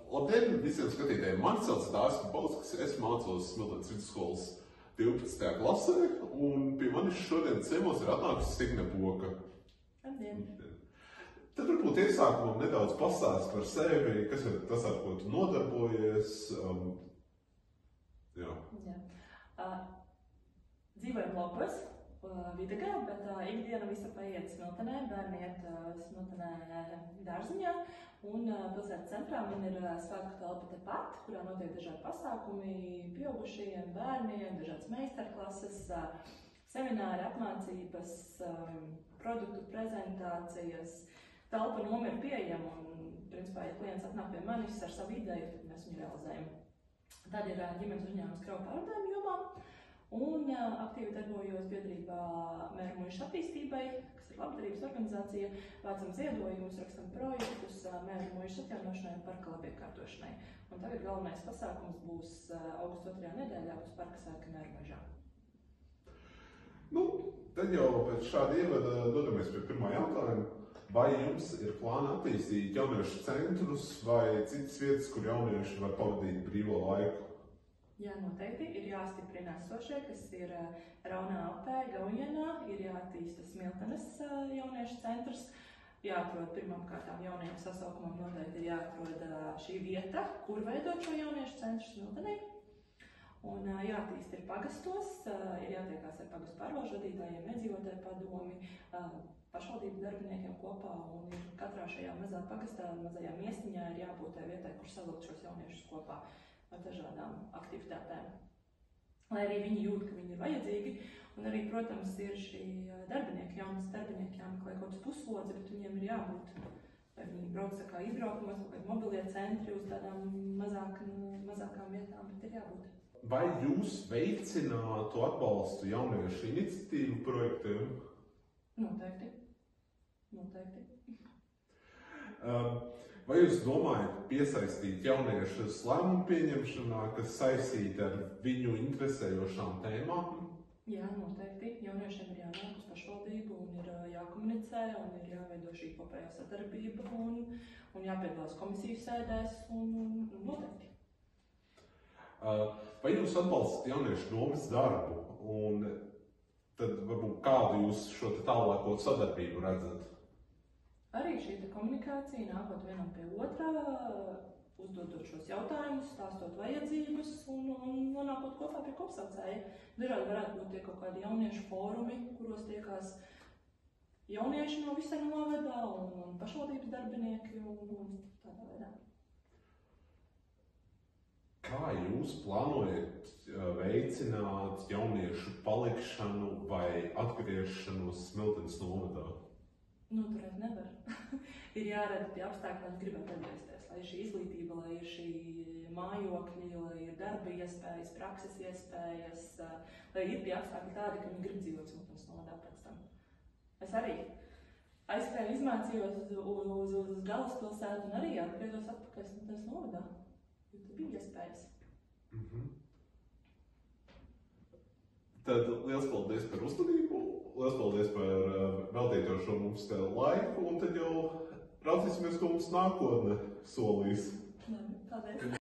Labdien visiem skatītājiem! Mani sauc Dārzs Bauskas, es mācos Smiltenes vidusskolas 12. klasē, un pie manis šodien ciemos ir atnākusi Signe Poka. Labdien! Tad varbūt iesākumam nedaudz pastāst par sevi, kas ir tas, ar ko tu nodarbojies. Dzīvoju Lopos, Videgā, bet ikdiena visa paiet Smiltenē, bērni iet Smiltenē dārziņā, un pilsētas centrā man ir svētku telpa tepat, kurā notiek dažādi pasākumi pieaugušajiem, bērniem, dažādas meistarklases, semināri, apmācības, produktu prezentācijas. Telpa noma ir pieejama, un, principā, ja klients atnāk pie manis ar savu ideju, tad mēs viņu realizējam. Tad ir ģimenes uzņēmums kravu pārvadājumu jomā, un aktīvi darbojos biedrībā Mēru muižu attīstībai, kas ir labdarības organizācija, vācam ziedojumus, rakstam projektus Mēru muižu atjaunošanai un parka labiekārtošanai. Un tagad galvenais pasākums būs augusta 2. nedēļā uz parka sēka Mēru muižā. Tad jau pēc šāda ievada dodamies pie pirmā jautājuma. Vai jums ir plāna attīstīt jauniešu centrus vai citas vietas, kur jaunieši var pavadīt brīvo laiku? Jā, noteikti. Ir jāstiprina esošie, kas ir Raunā apē, Gaujienā, ir jāattīsta Smiltenes jauniešu centrs. Jāatrod pirmkārtām jauniešu sasaukumam noteikti ir jāatrod šī vieta, kur veidot šo jauniešu centru Smiltenē. Un jāattīst ir pagastos, ir jātiekās ar pagastu pārvalžvadītājiem, iedzīvotāju padomi, pašvaldību darbiniekiem kopā, un katrā šajā mazā pagastā, mazajā miestiņā ir jābūt tai vietai, kur savilkt šos jauniešus kopā ar dažādām aktivitātēm. Lai arī viņi jūt, ka viņi ir vajadzīgi, un arī, protams, ir šī darbinieki, jaunas darbinieki jāmeklē kaut kāds puslodzi, bet viņiem ir jābūt, vai viņi brauc tā kā izbraukumos, kaut kādi mobilie centri uz tādām mazākām vietām, bet ir jābūt. Vai jūs veicinātu atbalstu jauniešu iniciatīvu projektiem? Noteikti. Vai jūs domājat piesaistīt jauniešus lēmumu pieņemšanā, kas saistīti ar viņu interesējošām tēmām? Jā, noteikti. Jauniešiem ir jānāk uz pašvaldību un ir jākomunicē un ir jāveido šī kopējā sadarbība un jāpiedalās komisiju sēdēs un noteikti. Vai jūs atbalstat jauniešu domas darbu, un tad varbūt kādu jūs šo tālāko sadarbību redzat? Arī šī komunikācija, nākot vienam pie otrā, uzdodot šos jautājumus, stāstot vajadzības un nonākot kopā pie kopsaucēja. Dažādi varētu būt tie kaut kādi jauniešu fórumi, kuros tiekās jaunieši no visa novada un pašvaldības darbinieki un tādā veidā. Kā jūs plānojat veicināt jauniešu palikšanu vai atgriešanos Smiltenes novadā? Noturēt nevar. Ir jārada tie apstākļi, lai viņi gribētu atgriezties, lai ir šī izglītība, lai ir šī mājokļi, lai ir darba iespējas, prakses iespējas, lai ir tie apstākļi tādi, ka viņi grib dzīvot Smiltenes novadā pēc tam. Es arī aizskrēju, izmācījos uz galvaspilsētu un arī atgriezos atpakaļ Smiltenes novadā. Jo tur bija iespējas. Tad liels paldies par uzmanību, liels paldies par veltīto šo mums laiku, un tad jau raudzīsimies, ko mums nākotne solīs. Paldies!